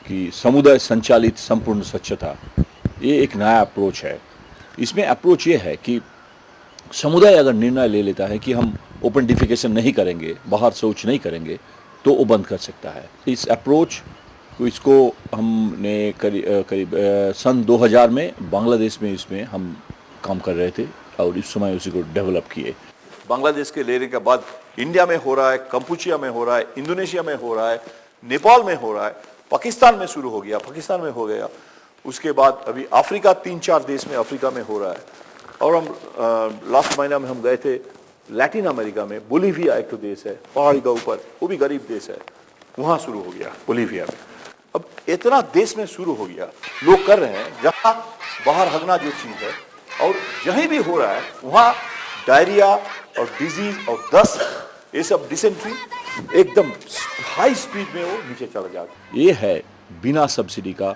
कि समुदाय संचालित संपूर्ण स्वच्छता, ये एक नया अप्रोच है। इसमें अप्रोच ये है कि समुदाय अगर निर्णय ले लेता है कि हम ओपन डिफिकेशन नहीं करेंगे, बाहर शौच नहीं करेंगे, तो वो बंद कर सकता है। इस अप्रोच को इसको हमने करीब सन 2000 में बांग्लादेश में इसमें हम काम कर रहे थे और इस समय उसी को डेवलप किए। बांग्लादेश के लेने के बाद इंडिया में हो रहा है, कंपूचिया में हो रहा है, इंडोनेशिया में हो रहा है, नेपाल में हो रहा है, पाकिस्तान में शुरू हो गया, पाकिस्तान में हो गया, उसके बाद अभी अफ्रीका 3-4 देश में अफ्रीका में हो रहा है। और हम लास्ट महीना में हम गए थे लैटिन अमेरिका में, बोलीविया एक तो देश है पहाड़ी का ऊपर, वो भी गरीब देश है, वहां शुरू हो गया बोलीविया में। अब इतना देश में शुरू हो गया, लोग कर रहे हैं, जहां बाहर हगना जो चीज है और जहीं भी हो रहा है वहां डायरिया और डिजीज और दस्त, ये सब डिसेंट्री एकदम हाई स्पीड में वो नीचे चला जाता। ये है बिना सब्सिडी का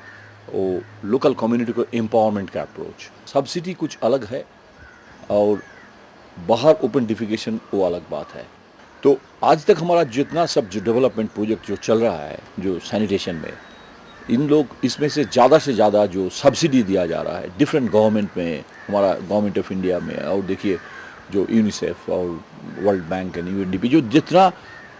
वो लोकल कम्युनिटी को एम्पावरमेंट का अप्रोच। सब्सिडी कुछ अलग है और बाहर ओपन डिफिकेशन वो अलग बात है। तो आज तक हमारा जितना सब जो डेवलपमेंट प्रोजेक्ट जो चल रहा है, जो सैनिटेशन में, इन लोग इसमें से ज़्यादा जो सब्सिडी दिया जा रहा है डिफरेंट गवर्नमेंट में, हमारा गवर्नमेंट ऑफ इंडिया में, और देखिए जो यूनिसेफ और वर्ल्ड बैंक एंड यूएनडीपी, जो जितना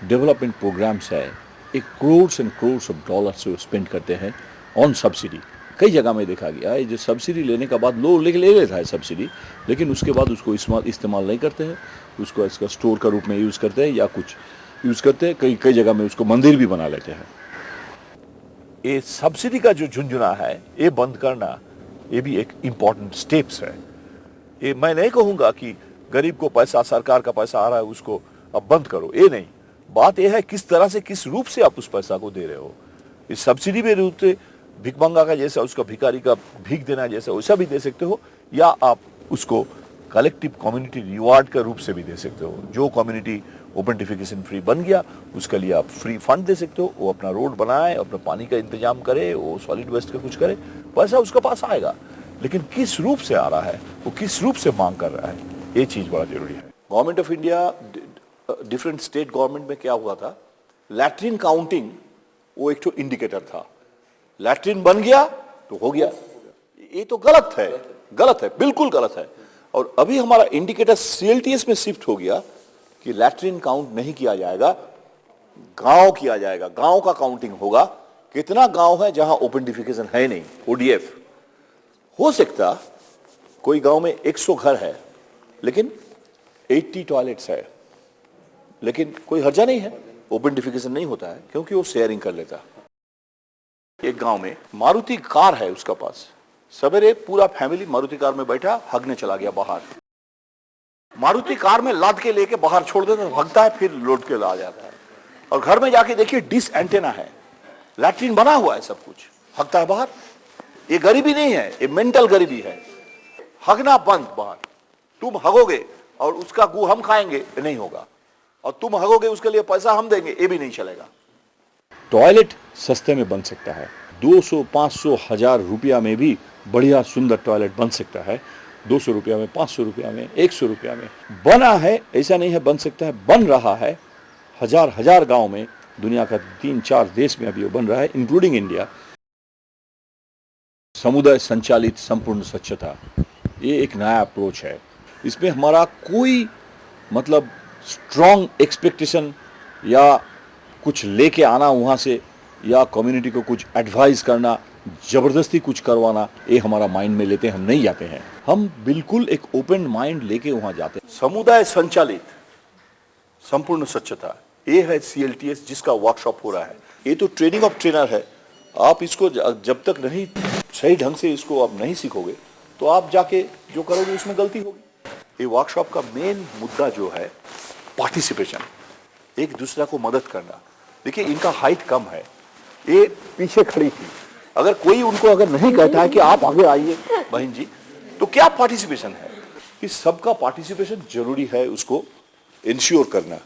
डेवलपमेंट प्रोग्राम्स है, एक crores and crores of dollars spend करते हैं ऑन सब्सिडी। कई जगह में देखा गया है जो सब्सिडी लेने के बाद लोग ले लेता है सब्सिडी, लेकिन उसके बाद उसको इस्तेमाल नहीं करते हैं, उसको इसका स्टोर का रूप में यूज़ करते हैं या कुछ यूज़ करते हैं। कई जगह में उसको मंदिर भी बना लेते हैं। ये सब्सिडी का जो झुंझुना है, ये बंद करना, ये भी एक इम्पॉर्टेंट स्टेप्स है। ये मैं नहीं कहूँगा कि गरीब को पैसा, सरकार का पैसा आ रहा है उसको अब बंद करो, ये नहीं। बात यह है किस तरह से, किस रूप से आप उस पैसा को दे रहे हो। इस सब्सिडी में रूप से भिखमंगा का जैसा, उसका भिखारी का भीख देना जैसा, वैसा भी दे सकते हो, या आप उसको कलेक्टिव कम्युनिटी रिवार्ड का रूप से भी दे सकते हो। जो कम्युनिटी ओपन डिफिकेशन फ्री बन गया उसके लिए आप फ्री फंड दे सकते हो, वो अपना रोड बनाए, अपना पानी का इंतजाम करे, वो सॉलिड वेस्ट का कुछ करे, पैसा उसके पास आएगा। लेकिन किस रूप से आ रहा है, वो किस रूप से मांग कर रहा है, ये चीज बड़ा जरूरी है। Government of India, different state government में क्या हुआ था, लैट्रिन काउंटिंग वो एक तो इंडिकेटर था, लैट्रिन बन गया तो हो गया। ये तो गलत है, बिल्कुल गलत है। और अभी हमारा इंडिकेटर सीएलटीएस में शिफ्ट हो गया कि लैट्रिन काउंट नहीं किया जाएगा, गांव किया जाएगा, गांव का काउंटिंग होगा। कितना गांव है जहां ओपन डिफिकेशन है नहीं, ओडीएफ हो सकता, कोई गांव में 100 घर है लेकिन 80 टॉयलेट्स है, लेकिन कोई हर्जा नहीं है, ओपन डिफिकेशन नहीं होता है क्योंकि वो शेयरिंग कर लेता। एक गांव में मारुति कार है उसका पास, सवेरे पूरा फैमिली मारुति कार में बैठा, हगने चला गया बाहर, मारुति कार में लाद के लेके बाहर छोड़ देता है, हगता है, फिर लौट के ला जाता है। और घर में जाके देखिए डिस एंटेना है, लैट्रिन बना हुआ है, सब कुछ, हगता है बाहर। ये गरीबी नहीं है, ये मेंटल गरीबी है। हगना बंद बाहर, तुम हगोगे और उसका गू हम खाएंगे, ये नहीं होगा, और तुम हगोगे उसके लिए पैसा हम देंगे, ये भी नहीं चलेगा। टॉयलेट सस्ते में बन सकता है, 200, 500, 1000 रुपया में भी बढ़िया सुंदर टॉयलेट बन सकता है। 200 रुपया में, 500 रुपया में, 100 रुपया में बना है, ऐसा नहीं है बन सकता है, बन रहा है। हजार गांव में, दुनिया का 3-4 देश में अभी वो बन रहा है, इंक्लूडिंग इंडिया। समुदाय संचालित संपूर्ण स्वच्छता, ये एक नया अप्रोच है। इसमें हमारा कोई मतलब स्ट्रॉन्ग एक्सपेक्टेशन या कुछ लेके आना वहाँ से, या कम्युनिटी को कुछ एडवाइस करना, जबरदस्ती कुछ करवाना, ये हमारा माइंड में लेते हम नहीं जाते हैं। हम बिल्कुल एक ओपन माइंड लेके वहाँ जाते हैं। समुदाय संचालित संपूर्ण स्वच्छता, ये है सीएलटीएस जिसका वर्कशॉप हो रहा है। ये तो ट्रेनिंग ऑफ ट्रेनर है। आप इसको जब तक नहीं सही ढंग से इसको आप नहीं सीखोगे तो आप जाके जो करोगे उसमें गलती होगी। ये वर्कशॉप का मेन मुद्दा जो है पार्टिसिपेशन, एक दूसरे को मदद करना। देखिए इनका हाइट कम है, ये पीछे खड़ी थी, अगर कोई उनको अगर नहीं कहता है कि आप आगे आइए बहन जी, तो क्या पार्टिसिपेशन है? कि सबका पार्टिसिपेशन जरूरी है, उसको इंश्योर करना,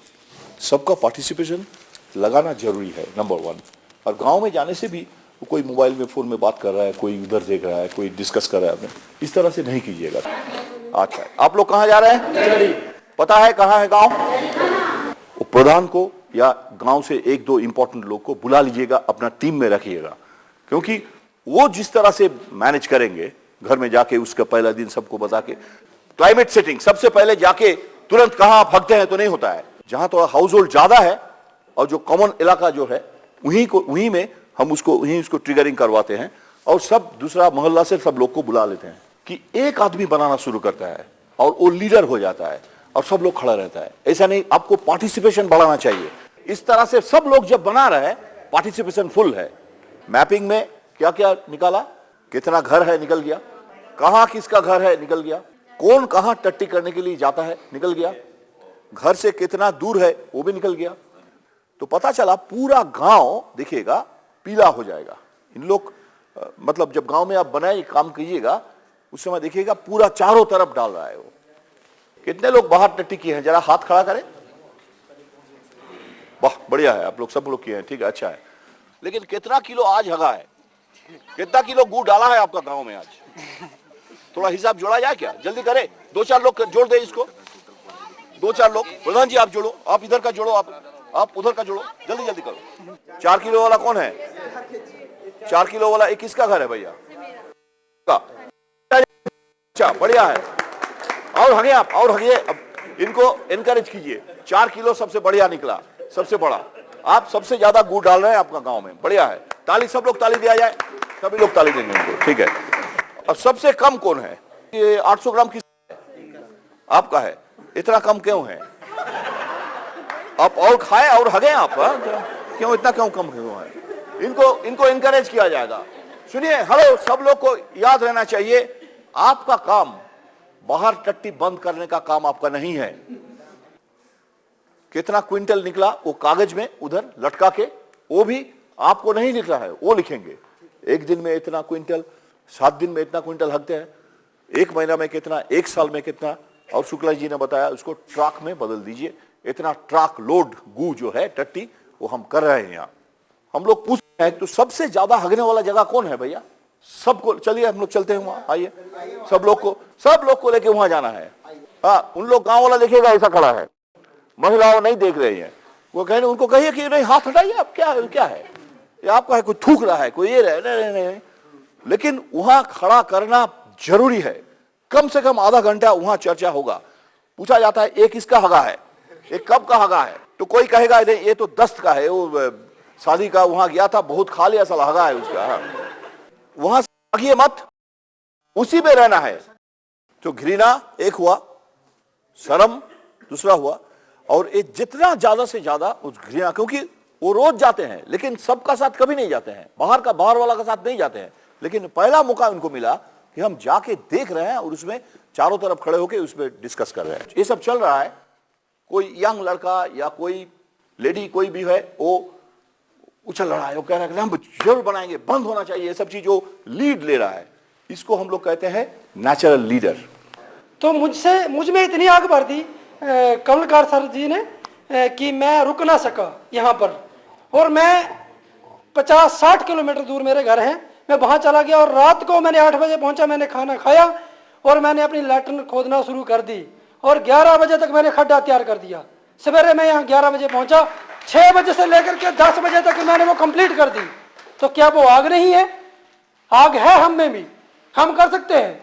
सबका पार्टिसिपेशन लगाना जरूरी है, नंबर 1। और गांव में जाने से भी कोई मोबाइल में फोन में बात कर रहा है, कोई उधर देख रहा है, कोई डिस्कस कर रहा है, इस तरह से नहीं कीजिएगा। अच्छा, आप लोग कहाँ जा रहे हैं? पता है कहाँ है गांव? प्रधान को या गांव से 1-2 इंपॉर्टेंट लोग को बुला लीजिएगा, अपना टीम में रखिएगा। क्योंकि वो जिस तरह से मैनेज करेंगे घर में जाके, उसका पहला दिन सबको बता के, क्लाइमेट सेटिंग सबसे पहले जाके तुरंत कहां आप भागते हैं तो नहीं होता है। जहां थोड़ा हाउस होल्ड ज्यादा है और जो कॉमन इलाका जो है वहीं में हम उसको ट्रिगरिंग करवाते हैं और सब दूसरा मोहल्ला से सब लोग को बुला लेते हैं कि एक आदमी बनाना शुरू करता है और वो लीडर हो जाता है और सब लोग खड़ा रहता है। ऐसा नहीं, आपको पार्टिसिपेशन बढ़ाना चाहिए। इस तरह से सब लोग जब बना रहे हैं, पार्टिसिपेशन फुल है। मैपिंग में क्या क्या निकाला, कितना घर है निकल गया, कहां किसका घर है निकल गया, कौन कहां टट्टी करने के लिए जाता है निकल गया, घर से कितना दूर है वो भी निकल गया। तो पता चला पूरा गांव देखिएगा पीला हो जाएगा। इन लोग मतलब जब गांव में आप बनाए काम कीजिएगा उस समय देखिएगा पूरा चारों तरफ डाल रहा है वो। कितने लोग बाहर टट्टी किए हैं, जरा हाथ खड़ा करें। वाह बढ़िया है, आप लोग सब लोग किए हैं, ठीक है, अच्छा है। लेकिन कितना किलो आज हगा है, कितना किलो गुड़ डाला है आपका गांव में आज? थोड़ा हिसाब जोड़ा जाए क्या? जल्दी करें, 2-4 लोग जोड़ दे इसको, 2-4 लोग। प्रधान जी आप जोड़ो, आप इधर का जोड़ो, आप उधर का जोड़ो, जल्दी जल्दी करो। 4 किलो वाला कौन है? 4 किलो वाला एक किसका घर है भैया? अच्छा बढ़िया है, और हगे आप, और हगे। अब इनको एनकरेज कीजिए। 4 किलो सबसे बढ़िया निकला, सबसे बड़ा। आप सबसे ज्यादा गुड़ डाल रहे हैं आपका गांव में, बढ़िया है। ताली, सब लोग ताली दिया जाए, सभी लोग ताली देंगे उनको, ठीक है। अब सबसे कम कौन है? ये 800 ग्राम किसका है? आपका है। इतना कम क्यों है? आप और खाए और हगे आप, क्यों इतना क्यों कम क्यों है? इनको एनकरेज किया जाएगा। सुनिए, हेलो, सब लोग को याद रहना चाहिए, आपका काम बाहर टट्टी बंद करने का काम आपका नहीं है। कितना क्विंटल निकला वो कागज में उधर लटका के, वो भी आपको नहीं लिख रहा है, वो लिखेंगे। 1 दिन में इतना क्विंटल, 7 दिन में इतना क्विंटल हकते हैं, 1 महीना में कितना, 1 साल में कितना। और शुक्ला जी ने बताया उसको ट्रक में बदल दीजिए। इतना ट्रक लोड गू जो है टट्टी वो हम कर रहे हैं यहाँ। हम लोग पूछ रहे हैं तो सबसे ज्यादा हगने वाला जगह कौन है भैया? सबको चलिए हम लोग चलते हैं वहां, आइए। सब लोग को लेके वहां जाना है। हाँ, उन लोग गांव वाला देखिएगा ऐसा खड़ा है, महिलाओं नहीं देख रही है, वो कहने उनको कहिए कि नहीं हाथ हटाइए, आप क्या है ये आपका है, कोई थूक रहा है, कोई ये रहे नहीं। लेकिन वहां खड़ा करना जरूरी है। कम से कम आधा घंटा वहां चर्चा होगा। पूछा जाता है एक इसका हगा है, एक कब का हगा है, तो कोई कहेगा ये तो दस्त का है, वो शादी का वहां गया था, बहुत खा लिया, साला हगा है उसका। वहां से मत, उसी में रहना है। तो घृणा एक हुआ, शर्म दूसरा हुआ, और ये जितना ज्यादा से ज्यादा उस घृणा, क्योंकि वो रोज जाते हैं लेकिन सबका साथ कभी नहीं जाते हैं, बाहर वाला का साथ नहीं जाते हैं। लेकिन पहला मौका उनको मिला कि हम जाके देख रहे हैं और उसमें चारों तरफ खड़े होकर उसमें डिस्कस कर रहे हैं। ये सब चल रहा है। कोई यंग लड़का या कोई लेडी कोई भी है, वो उछल रहा है, वो कह रहा है हम जरूर बनाएंगे, बंद होना चाहिए, ये सब चीज जो लीड ले रहा है, इसको हम लोग कहते हैं नेचुरल लीडर। तो मुझ में इतनी आग भर दी कमलकार सर जी ने कि मैं रुक ना सका यहाँ पर, और मैं 50-60 किलोमीटर दूर मेरे घर हैं, मैं वहां चला गया और रात को मैंने 8 बजे पहुंचा, मैंने खाना खाया और मैंने अपनी लैट्रिन खोदना शुरू कर दी और 11 बजे तक मैंने खड्डा तैयार कर दिया। सवेरे मैं यहाँ 11 बजे पहुंचा, 6 बजे से लेकर के 10 बजे तक मैंने वो कंप्लीट कर दी। तो क्या वो आग नहीं है? आग है हम में भी, हम कर सकते हैं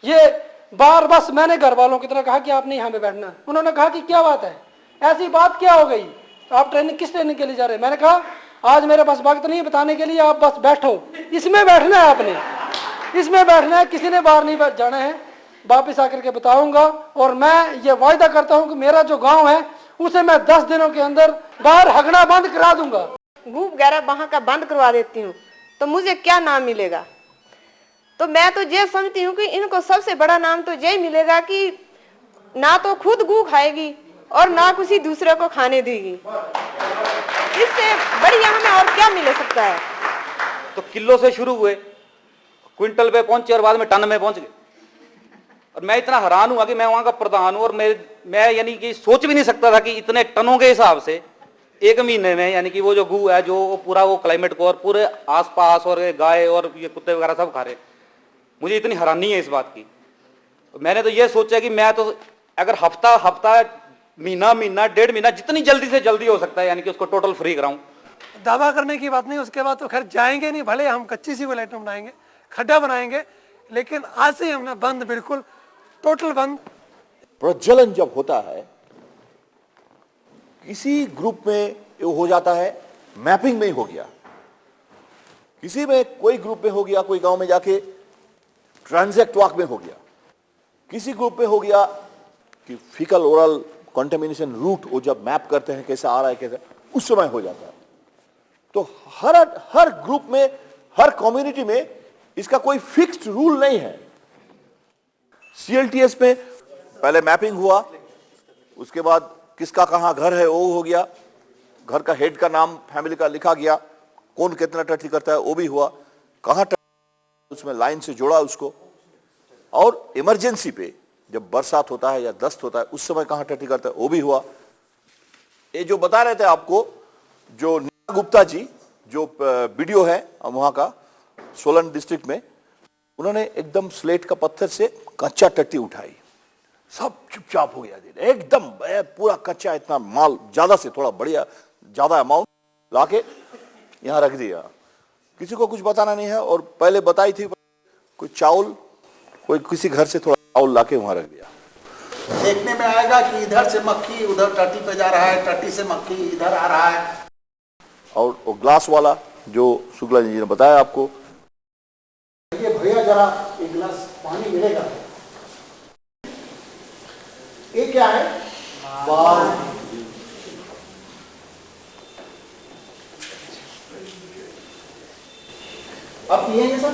ये बार। बस मैंने घर वालों की तरह कहा कि आप नहीं यहाँ पे बैठना। उन्होंने कहा कि क्या बात है, ऐसी बात क्या हो गई, आप ट्रेनिंग किस ट्रेनिंग के लिए जा रहे हैं? मैंने कहा आज मेरे पास वक्त नहीं बताने के लिए, आप बस बैठो, इसमें बैठना है आपने, इसमें बैठना है, किसी ने बाहर नहीं जाना है। वापिस आकर के बताऊंगा और मैं ये वायदा करता हूँ कि मेरा जो गाँव है उसे मैं 10 दिनों के अंदर बाहर हगना बंद करा दूंगा। गूप वगैरह वहां का बंद करवा देती हूँ तो मुझे क्या नाम मिलेगा? तो मैं तो ये समझती हूँ कि इनको सबसे बड़ा नाम तो यही मिलेगा कि ना तो खुद गू खाएगी और ना किसी दूसरे को खाने देगी। इससे बढ़िया हमें और क्या मिल सकता है? तो किलो से शुरू हुए, क्विंटल पे पहुंचे और बाद में टन में पहुंच गए। और मैं इतना हैरान हुआ कि मैं वहां का प्रधान हूं और मैं यानी कि सोच भी नहीं सकता था कि इतने टनों के हिसाब से 1 महीने में, यानी कि वो जो गू है जो पूरा वो क्लाइमेट को और पूरे आसपास और गाय और ये कुत्ते वगैरह सब खा रहे। मुझे इतनी हैरानी है इस बात की। मैंने तो ये सोचा कि मैं तो अगर हफ्ता महीना 1.5 महीना जितनी जल्दी से जल्दी हो सकता है यानी कि उसको टोटल फ्री कराऊं। दावा करने की बात नहीं, उसके बाद तो खैर जाएंगे नहीं, भले हम कच्ची सी लाइट बनाएंगे, खड्डा बनाएंगे, लेकिन आज से हमने बंद, बिल्कुल टोटल बंद। प्रज्वलन जब होता है किसी ग्रुप में ये हो जाता है, मैपिंग में ही हो गया, किसी में कोई ग्रुप में हो गया, कोई गांव में जाके ट्रांजैक्ट वॉक में हो गया, किसी ग्रुप में हो गया कि फीकल ओरल कंटेमिनेशन रूट वो जब मैप करते हैं कैसे आ रहा है कैसे, उस समय हो जाता है। तो हर ग्रुप में, हर कम्युनिटी में इसका कोई फिक्स्ड रूल नहीं है। सीएलटीएस में पहले मैपिंग हुआ, उसके बाद किसका कहां घर है वो हो गया, घर का हेड का नाम फैमिली का लिखा गया, कौन कितना टट्टी करता है वो भी हुआ, कहां उसमें लाइन से जोड़ा उसको, और इमरजेंसी पे जब बरसात होता है या दस्त होता है उस समय कहां टट्टी करता है वो भी हुआ। ये जो बता रहे थे आपको, जो नीना गुप्ता जी जो वीडियो है वहां का सोलन डिस्ट्रिक्ट में, उन्होंने एकदम स्लेट का पत्थर से कच्चा टट्टी उठाई, सब चुपचाप हो गया, एकदम पूरा कच्चा, इतना माल ज्यादा से थोड़ा बढ़िया ज्यादा अमाउंट लाके यहां रख दिया, किसी को कुछ बताना नहीं है। और पहले बताई थी कोई चावल, कोई किसी घर से थोड़ा चावल लाके वहां रख दिया। देखने में आएगा कि इधर से मक्खी उधर टट्टी पे जा रहा है, टट्टी से मक्खी इधर आ रहा है। और वो ग्लास वाला जो शुक्ला जी ने बताया आपको, ये भैया जरा एक गिलास पानी मिलेगा? ये क्या है? बाल। आप पिएंगे सर?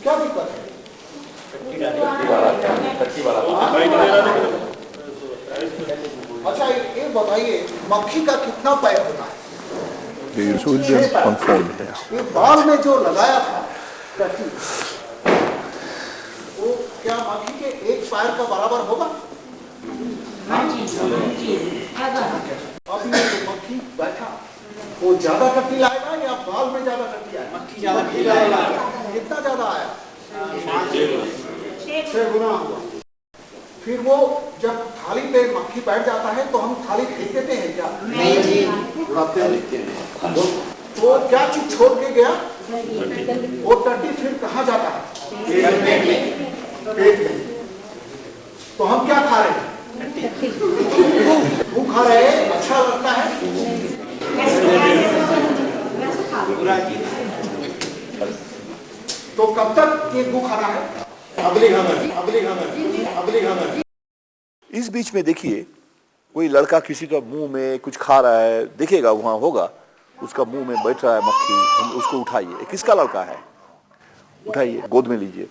क्या दिक्कत है? अच्छा ये बताइए, मक्खी का कितना पैर होता है? ये बाल में जो लगाया था टट्टी, वो क्या मक्खी के एक पैर का बराबर होगा? अभी ये जो मक्खी बैठा वो ज्यादा टट्टी लाएगा या बाल में ज्यादा टट्टी आएगा? मक्खी ज्यादा कितना ज्यादा आया? 6 गुना हुआ। फिर वो जब थाली पे मक्खी बैठ जाता है तो हम थाली फेंक देते हैं क्या? नहीं जी, उड़ाते हैं। तो क्या चीज छोड़ के गया? वो टट्टी फिर कहाँ जाता है? पेट में। तो हम क्या खा रहे हैं? वो खा रहे हैं, अच्छा लगता है। तो कब तक ये गु खाना है? अगली खबर। इस बीच में देखिए कोई लड़का किसी का मुंह में कुछ खा रहा है, देखिएगा वहां होगा उसका मुंह में बैठ रहा है मक्खी, हम उसको उठाइए, किसका लड़का है, उठाइए गोद में लीजिए,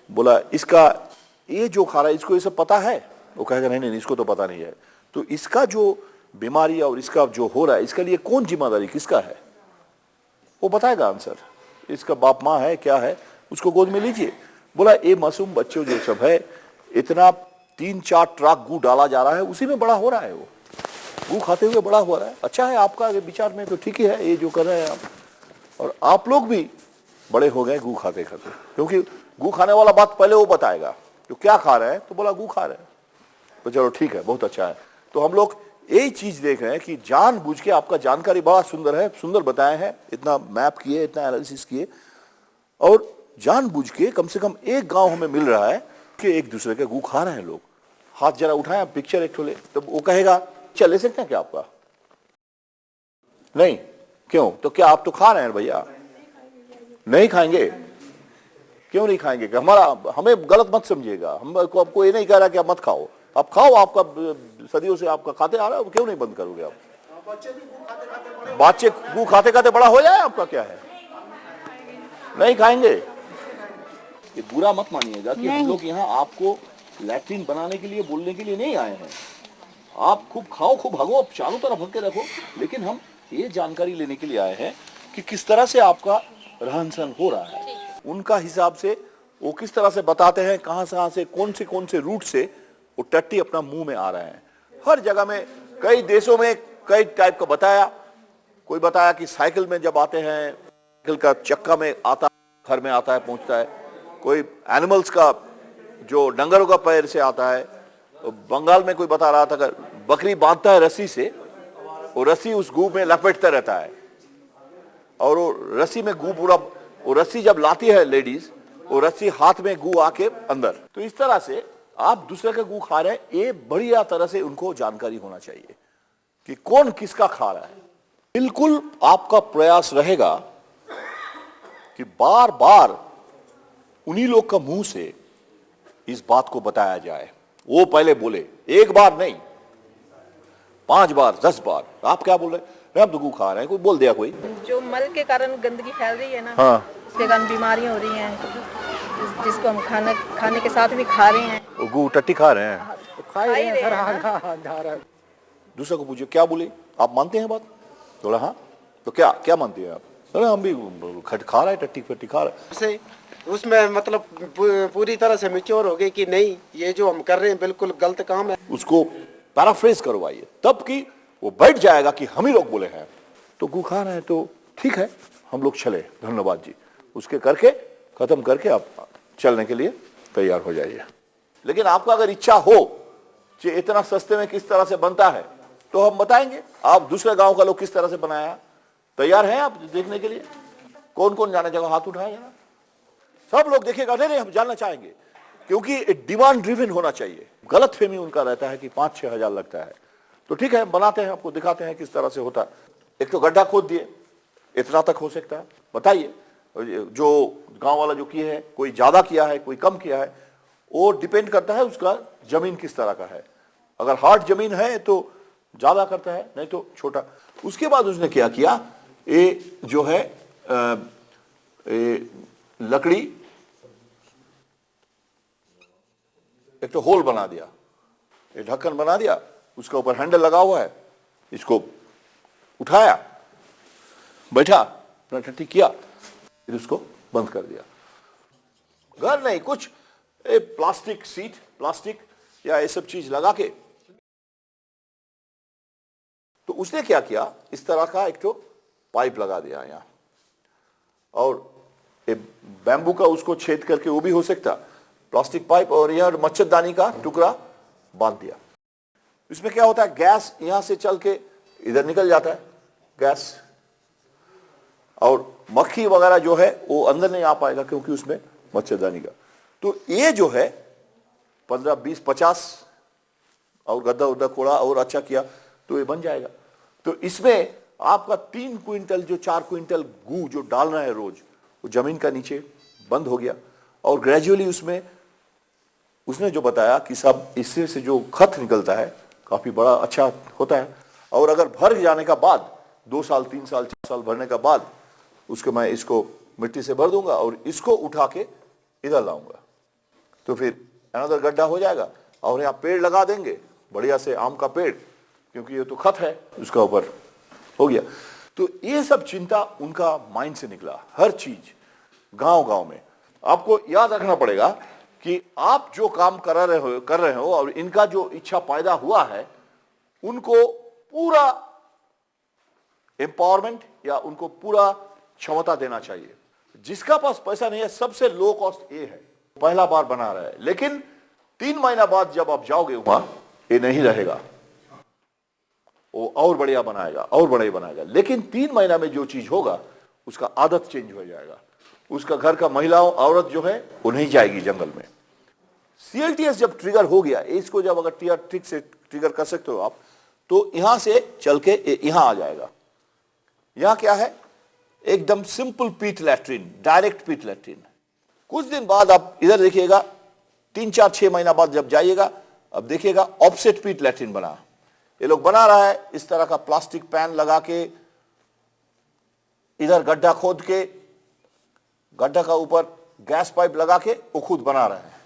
बोला इसका ये जो खा रहा है इसको ये सब पता है? वो कहेगा नहीं इसको तो पता नहीं है। तो इसका जो बीमारी और इसका जो हो रहा है इसके लिए कौन जिम्मेदारी किसका है, वो बताएगा आंसर, इसका बाप माँ है क्या है, उसको गोद में लीजिए। बोला ये मासूम बच्चों जो सब है, इतना 3-4 ट्रक गू डाला जा रहा है, उसी में बड़ा हो रहा है, वो गू खाते हुए बड़ा हो रहा है। अच्छा है आपका विचार में तो ठीक ही है ये जो कर रहे हैं आप, और आप लोग भी बड़े हो गए गू खाते खाते, क्योंकि गू खाने वाला बात पहले वो बताएगा तो क्या खा रहे हैं, तो बोला गू खा रहे हैं, तो चलो ठीक है बहुत अच्छा है। तो हम लोग यही चीज देख रहे हैं कि जानबूझ के आपका जानकारी बड़ा सुंदर है, सुंदर बताए हैं, इतना मैप किए, इतना एनालिसिस किए, और जानबूझ के कम से कम एक गांव हमें मिल रहा है कि एक दूसरे के गू खा रहे हैं लोग। हाथ जरा उठाएं, पिक्चर एक ठोले, तो वो कहेगा चल ले सकते हैं क्या आपका? नहीं क्यों? तो क्या आप तो खा रहे हैं भैया? नहीं खाएंगे? क्यों नहीं खाएंगे? हमारा हमें गलत मत समझिएगा, हम आपको ये नहीं कह रहा कि आप मत खाओ, आप खाओ, आपका सदियों से आपका खाते आ रहा है, क्यों नहीं बंद करोगे आप? बच्चे गू खाते खाते बड़ा हो जाए, आपका क्या है? नहीं खाएंगे? ये बुरा मत मानिएगा कि हम लोग यहाँ आपको लैट्रिन बनाने के लिए बोलने के लिए नहीं आए हैं। आप खूब खाओ, खूब भागो, चारों तरफ हक के रखो, लेकिन हम ये जानकारी लेने के लिए आए हैं कि किस तरह से आपका रहन सहन हो रहा है, उनका हिसाब से वो किस तरह से बताते हैं, कहां से कौन से रूट से वो टट्टी अपना मुंह में आ रहे हैं। हर जगह में, कई देशों में कई टाइप का बताया, कोई बताया कि साइकिल में जब आते हैं, साइकिल का चक्का में आता, घर में आता है, पहुंचता है, कोई एनिमल्स का जो डंगरों का पैर से आता है। बंगाल में कोई बता रहा था कि बकरी बांधता है रस्सी से वो रस्सी उस गू में लपेटता रहता है और वो रस्सी में गू पूरा, वो रस्सी जब लाती है लेडीज, वो रस्सी हाथ में गू आके अंदर। तो इस तरह से आप दूसरे का गू खा रहे हैं, ये बढ़िया तरह से उनको जानकारी होना चाहिए कि कौन किसका खा रहा है। बिल्कुल आपका प्रयास रहेगा कि बार बार उन्हीं लोग का मुंह से इस बात को बताया जाए। वो पहले बोले, एक बार नहीं, 5 बार 10 बार। आप क्या बोल रहे हैं? हम तो गू खा रहे हैं, कोई बोल दिया कोई। जो मल के कारण गंदगी फैल रही है ना, हाँ, उसके कारण बीमारियां हो रही हैं, जिसको हम खाने के साथ भी खा रहे हैं। वो गू टट्टी खा रहे हैं, खा ही रहे हैं ना। दूसरे को पूछिए क्या बोले, आप मानते हैं बात? बोला हाँ, तो क्या क्या मानते हैं आप? अरे हम भी खा रहे हैं, टट्टी फट्टी खा रहे हैं। से उसमें मतलब पूरी तरह से मैच्योर हो गए कि नहीं, ये जो हम कर रहे हैं बिल्कुल गलत काम है। उसको पैराफ्रेज करवाइए, तब कि वो बैठ जाएगा कि हम ही लोग बोले हैं। तो गू खा रहे हैं तो ठीक है, हम लोग चले, धन्यवाद जी, उसके करके खत्म करके आप चलने के लिए तैयार हो जाइए। लेकिन आपका अगर इच्छा हो कि इतना सस्ते में किस तरह से बनता है तो हम बताएंगे। आप दूसरे गांव का लोग किस तरह से बनाया, तैयार हैं आप देखने के लिए? कौन कौन जाना चाहेगा? हाथ उठाया जाना, सब लोग देखेगा। नहीं हम जानना चाहेंगे, क्योंकि डिमांड ड्रिवन होना चाहिए। गलत फहमी उनका रहता है कि 5-6 हजार लगता है, तो ठीक है बनाते हैं, आपको दिखाते हैं किस तरह से होता है। एक तो गड्ढा खोद दिए, इतना तक हो सकता है, बताइए। जो गांव वाला जो किए है, कोई ज्यादा किया है कोई कम किया है, वो डिपेंड करता है उसका जमीन किस तरह का है। अगर हार्ड जमीन है तो ज्यादा करता है, नहीं तो छोटा। उसके बाद उसने क्या किया, ये जो है लकड़ी, एक तो होल बना दिया, ये ढक्कन बना दिया, उसका ऊपर हैंडल लगा हुआ है, इसको उठाया, बैठा, टट्टी किया, फिर उसको बंद कर दिया। घर नहीं, कुछ प्लास्टिक सीट, प्लास्टिक या ये सब चीज लगा के। तो उसने क्या किया, इस तरह का एक तो पाइप लगा दिया यहां, और बैम्बू का उसको छेद करके, वो भी हो सकता प्लास्टिक पाइप, और यहां मच्छरदानी का टुकड़ा बांध दिया। इसमें क्या होता है, गैस यहां से चल के इधर निकल जाता है गैस, और मक्खी वगैरह जो है वो अंदर नहीं आ पाएगा क्योंकि उसमें मच्छरदानी का। तो ये जो है 15, 20, 50 और गड्ढा उड्ढा खोड़ा और अच्छा किया तो ये बन जाएगा। तो इसमें आपका 3 क्विंटल जो 4 क्विंटल गू जो डालना है रोज, वो जमीन का नीचे बंद हो गया। और ग्रेजुअली उसमें उसने जो बताया कि सब इससे से जो खत निकलता है काफी बड़ा अच्छा होता है। और अगर भर जाने का बाद 2 साल 3 साल 4 साल भरने का बाद उसको मैं इसको मिट्टी से भर दूंगा और इसको उठा के इधर लाऊंगा, तो फिर अनदर गड्ढा हो जाएगा। और यहाँ पेड़ लगा देंगे बढ़िया से, आम का पेड़, क्योंकि ये तो खत है उसका ऊपर हो गया। तो ये सब चिंता उनका माइंड से निकला। हर चीज गांव गांव में आपको याद रखना पड़ेगा कि आप जो काम कर रहे हो और इनका जो इच्छा पैदा हुआ है, उनको पूरा एम्पावरमेंट या उनको पूरा क्षमता देना चाहिए। जिसका पास पैसा नहीं है, सबसे लो कॉस्ट ये है, पहला बार बना रहा है, लेकिन 3 महीना बाद जब आप जाओगे वहां, ये नहीं रहेगा, वो और बढ़िया बनाएगा और बढ़िया बनाएगा। लेकिन 3 महीना में जो चीज होगा उसका आदत चेंज हो जाएगा। उसका घर का महिलाओं औरत जो है वो नहीं जाएगी जंगल में। CLTS जब ट्रिगर हो गया, इसको जब अगर ठीक से ट्रिगर कर सकते हो आप, तो यहां से चल के यहां आ जाएगा। यहां क्या है, एकदम सिंपल पीट लैट्रिन, डायरेक्ट पीट लैट्रिन। कुछ दिन बाद आप इधर देखिएगा, 3, 4, 6 महीना बाद जब जाइएगा, अब देखिएगा ऑफसेट पीट लैट्रिन बना। ये लोग बना रहा है इस तरह का प्लास्टिक पैन लगा के, इधर गड्ढा खोद के, गड्ढा का ऊपर गैस पाइप लगा के वो खुद बना रहे हैं।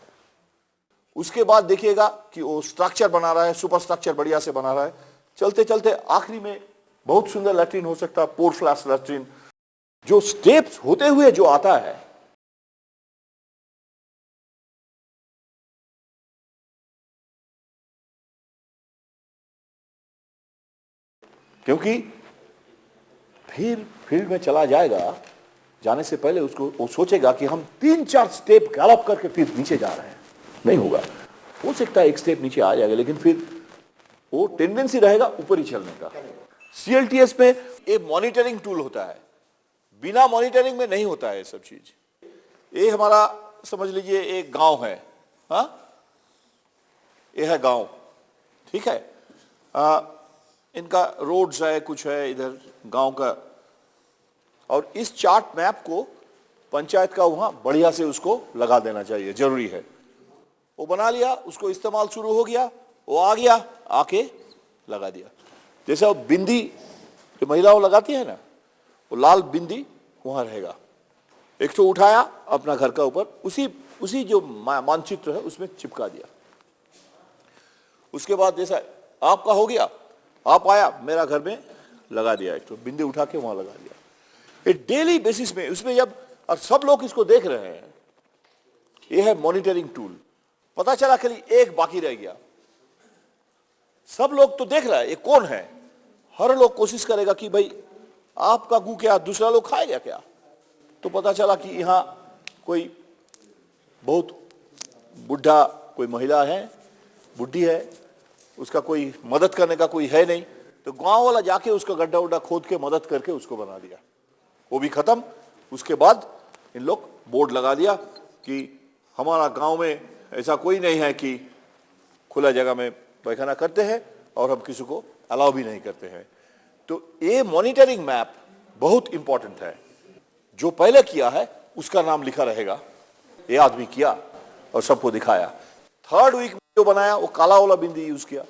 उसके बाद देखिएगा कि वो स्ट्रक्चर बना रहा है, सुपर स्ट्रक्चर बढ़िया से बना रहा है। चलते चलते आखिरी में बहुत सुंदर लैट्रिन हो सकता है, पोर फ्लैश लैट्रिन। जो स्टेप्स होते हुए जो आता है, क्योंकि फिर फील्ड में चला जाएगा, जाने से पहले उसको वो सोचेगा कि हम 3-4 स्टेप गैलप करके फिर नीचे जा रहे हैं, नहीं होगा। हो सकता है 1 स्टेप नीचे आ जाएगा, लेकिन फिर वो टेंडेंसी रहेगा ऊपर ही चलने का। CLTS में एक मॉनिटरिंग टूल होता है, बिना मॉनिटरिंग में नहीं होता है ये सब चीज। ये हमारा समझ लीजिए एक गांव है, हाँ ये है गांव, ठीक है। इनका रोड्स है, कुछ है इधर गांव का, और इस चार्ट मैप को पंचायत का वहां बढ़िया से उसको लगा देना चाहिए, जरूरी है। वो बना लिया, उसको इस्तेमाल शुरू हो गया, वो आ गया, आके लगा दिया। जैसे वो बिंदी जो महिलाओं लगाती है ना, वो लाल बिंदी वहां रहेगा। एक तो उठाया अपना घर का ऊपर, उसी जो मानचित्र है उसमें चिपका दिया। उसके बाद जैसा आपका हो गया, आप आया मेरा घर में लगा दिया, एक तो बिंदी उठा के वहां लगा दिया। ये डेली बेसिस में उसमें जब, और सब लोग इसको देख रहे हैं, ये है मॉनिटरिंग टूल। पता चला खाली एक बाकी रह गया, सब लोग तो देख रहा है ये कौन है, हर लोग कोशिश करेगा कि भाई आपका गू क्या दूसरा लोग खाएगा क्या। तो पता चला कि यहां कोई बहुत बुढ़ा कोई महिला है, बुढ़ी है, उसका कोई मदद करने का कोई है नहीं, तो गांव वाला जाके उसका गड्ढा उड्ढा खोद के मदद करके उसको बना दिया, वो भी खत्म। उसके बाद इन लोग बोर्ड लगा दिया कि हमारा गांव में ऐसा कोई नहीं है कि खुला जगह में पैखाना करते हैं, और हम किसी को अलाउ भी नहीं करते हैं। तो ये मॉनिटरिंग मैप बहुत इंपॉर्टेंट है। जो पहले किया है उसका नाम लिखा रहेगा, ये आदमी किया और सबको दिखाया। थर्ड वीक में जो बनाया वो काला वाला बिंदी यूज किया,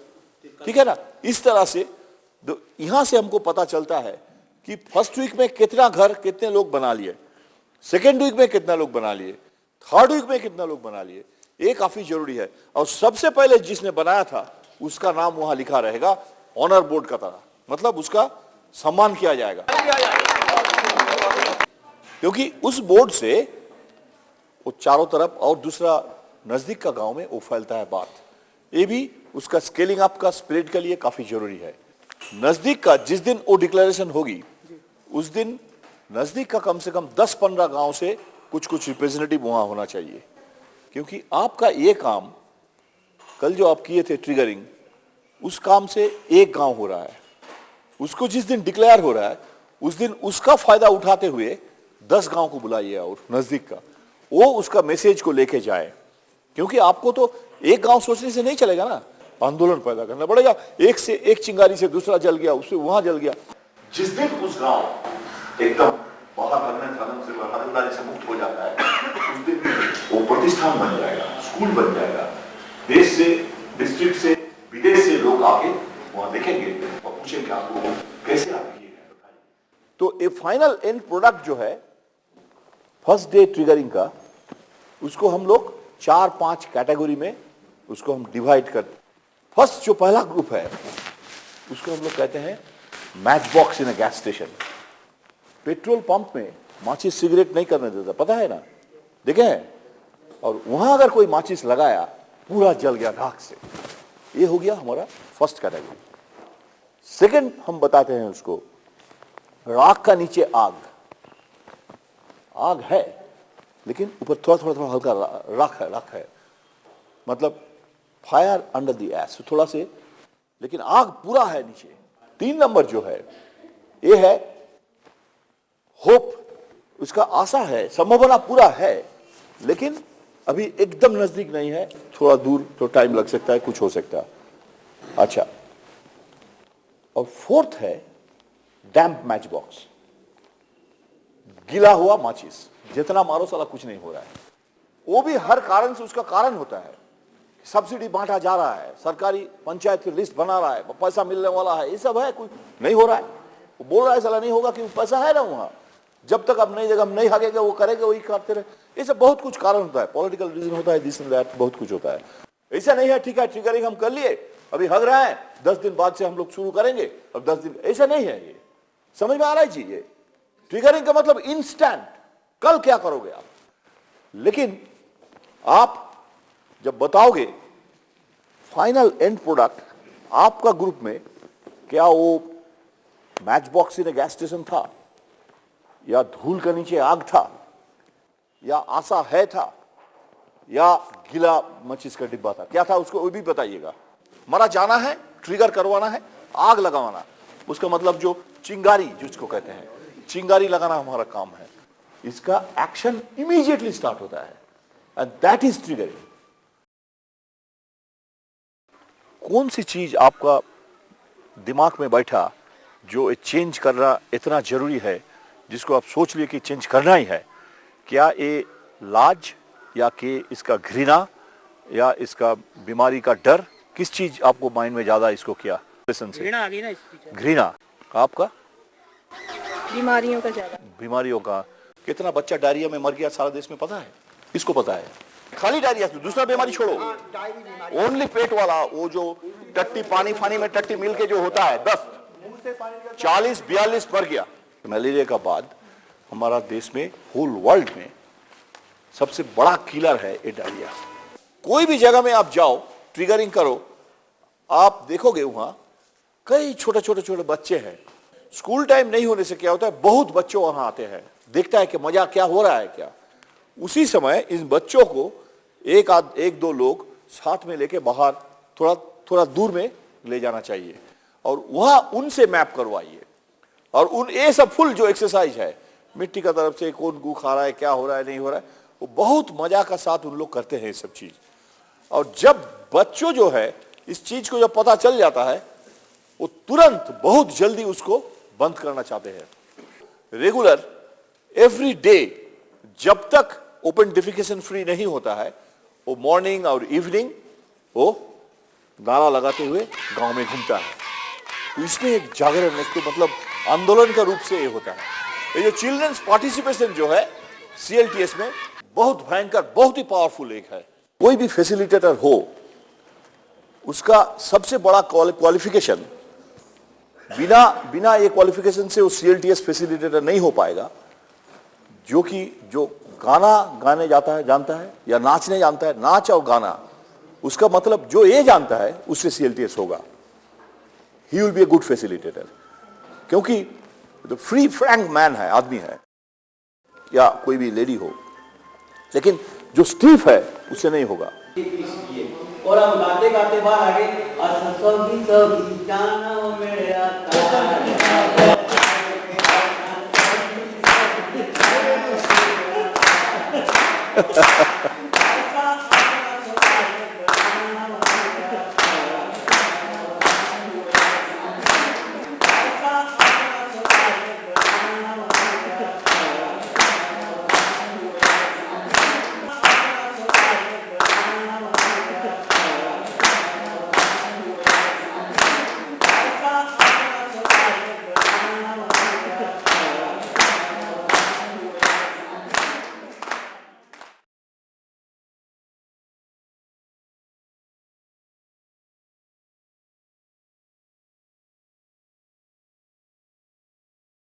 ठीक है ना। इस तरह से यहां से हमको पता चलता है कि फर्स्ट वीक में कितना घर कितने लोग बना लिए, सेकेंड वीक में कितना लोग बना लिए, थर्ड वीक में कितना लोग बना लिए, ये काफी जरूरी है। और सबसे पहले जिसने बनाया था उसका नाम वहां लिखा रहेगा ऑनर बोर्ड का तरह, मतलब उसका सम्मान किया जाएगा, क्योंकि उस बोर्ड से वो चारों तरफ, और दूसरा नजदीक का गांव में वो फैलता है बात। ये भी उसका स्केलिंग अप का स्प्रेड के लिए काफी जरूरी है। नजदीक का जिस दिन वो डिक्लेरेशन होगी उस दिन नजदीक का कम से कम 10-15 गांव से कुछ रिप्रेजेंटेटिव वहां होना चाहिए, क्योंकि आपका ये काम कल जो आप किए थे ट्रिगरिंग, उस काम से एक गांव हो रहा है, उसको जिस दिन डिक्लेयर हो रहा है उस दिन उसका फायदा उठाते हुए 10 गांव को बुलाइए और नजदीक का, वो उसका मैसेज को लेके जाए। क्योंकि आपको तो एक गांव सोचने से नहीं चलेगा ना, आंदोलन पैदा करना पड़ेगा। एक से एक चिंगारी से दूसरा जल गया, उससे वहां जल गया। जिस दिन उस गांव एकदम से मुक्त हो जाता है, उस दिन वो प्रतिष्ठान बन जाएगा, स्कूल बन जाएगा। देश से, डिस्ट्रिक्ट से, विदेश से लोग आके वहां देखेंगे और पूछेंगे आपको कैसे आप किए हैं, बताइए। तो ये फाइनल एंड प्रोडक्ट जो है फर्स्ट डे ट्रिगरिंग का, उसको हम लोग 4-5 कैटेगरी में उसको हम डिवाइड करते। फर्स्ट जो पहला ग्रुप है उसको हम लोग कहते हैं match box in a gas station. Petrol pump में माचिस सिगरेट नहीं करने देता, पता है ना, देखे हैं। और वहां अगर कोई माचिस लगाया पूरा जल गया राख से। ये हो गया हमारा फर्स्ट कैटेगरी। सेकंड हम बताते हैं उसको राख का नीचे आग। आग है लेकिन ऊपर थोड़ा हल्का राख है, मतलब फायर अंडर द एश, थोड़ा से, लेकिन आग पूरा है नीचे। 3 नंबर जो है ये है होप, उसका आशा है, संभावना पूरा है, लेकिन अभी एकदम नजदीक नहीं है, थोड़ा दूर, तो टाइम लग सकता है, कुछ हो सकता है। अच्छा, और फोर्थ है डैम्प मैच बॉक्स, गीला हुआ माचिस, जितना मारो साला कुछ नहीं हो रहा है। वो भी हर कारण से, उसका कारण होता है सब्सिडी बांटा जा रहा है, सरकारी पंचायत की लिस्ट बना रहा है, पैसा मिलने वाला है, ये सब है, कुछ नहीं हो रहा है। वो बोल रहा है साला नहीं होगा क्योंकि पैसा है ना वहां, जब तक अब नई जगह नहीं भागेगा वो करेगा, वही करते रहे। ये सब बहुत कुछ कारण होता है, पॉलिटिकल रीजन होता है, दिस एंड दैट, बहुत कुछ होता है। ऐसा नहीं है ठीक है ट्रिगरिंग हम कर लिए, अभी हग रहे हैं, 10 दिन बाद से हम लोग शुरू करेंगे, अब 10 दिन, ऐसा नहीं है। ये समझ में आ रहा है जी। ये ट्रिगरिंग का मतलब इंस्टेंट, कल क्या करोगे आप। लेकिन आप जब बताओगे फाइनल एंड प्रोडक्ट आपका ग्रुप में, क्या वो match box in gas station था, या धूल के नीचे आग था, या आशा है था, या गीला माचिस का डिब्बा था, क्या था उसको वो भी बताइएगा। मरा जाना है, ट्रिगर करवाना है, आग लगाना, उसका मतलब जो चिंगारी जिसको कहते हैं, चिंगारी लगाना हमारा काम है। इसका एक्शन इमीडिएटली स्टार्ट होता है एंड दैट इज ट्रिगरिंग। कौन सी चीज आपका दिमाग में बैठा जो चेंज करना इतना जरूरी है, जिसको आप सोच लिए कि चेंज करना ही है? क्या ये लाज या कि इसका घृणा या इसका बीमारी का डर? किस चीज आपको माइंड में ज्यादा इसको किया? घृणा आ गई ना, घृणा आपका? बीमारियों का ज्यादा। बीमारियों का। कितना बच्चा डायरिया में मर गया सारा देश में पता है? इसको पता है? खाली डायरिया, दूसरा बीमारी छोड़ो, ओनली पेट वाला, वो जो टट्टी पानी फानी में टट्टी मिल के जो होता है, 10 40-42 मर गया। मलेरिया का बाद हमारा देश में, होल वर्ल्ड में सबसे बड़ा किलर है ये डायरिया। कोई भी जगह में आप जाओ, ट्रिगरिंग करो, आप देखोगे वहां कई छोटे छोटे छोटे बच्चे हैं। स्कूल टाइम नहीं होने से क्या होता है, बहुत बच्चे वहां आते हैं, देखता है कि मजा क्या हो रहा है क्या। उसी समय इन बच्चों को एक दो लोग साथ में लेके बाहर थोड़ा दूर में ले जाना चाहिए और वहां उनसे मैप करवाइए। और उन ये सब फुल जो एक्सरसाइज है, मिट्टी का तरफ से कौन गू खा रहा है, क्या हो रहा है नहीं हो रहा है, वो बहुत मजा का साथ उन लोग करते हैं ये सब चीज। और जब बच्चों जो है इस चीज को जब पता चल जाता है, वो तुरंत बहुत जल्दी उसको बंद करना चाहते हैं। रेगुलर एवरी डे जब तक ओपन डिफिकेशन फ्री नहीं होता है, वो मॉर्निंग और इवनिंग वो नारा लगाते हुए गांव में घूमता है। तो इसमें एक जागरण, एक तो मतलब आंदोलन का रूप से ये होता है। ये जो चिल्ड्रंस पार्टिसिपेशन जो है CLTS में बहुत भयंकर, बहुत ही पावरफुल एक है। कोई भी फैसिलिटेटर हो, उसका सबसे बड़ा क्वालिफिकेशन, बिना ये क्वालिफिकेशन से वो CLTS फैसिलिटेटर नहीं हो पाएगा। जो गाना गाने जानता है या नाचने जानता है, नाच और गाना, उसका मतलब जो ये जानता है उससे CLTS होगा। He will be a good facilitator, क्योंकि तो फ्री फ्रैंक मैन है, आदमी है, या कोई भी लेडी हो। लेकिन जो स्टीफ है उससे नहीं होगा। और हम गाते गाते बाहर आ गए और सभी जाना मेरे आता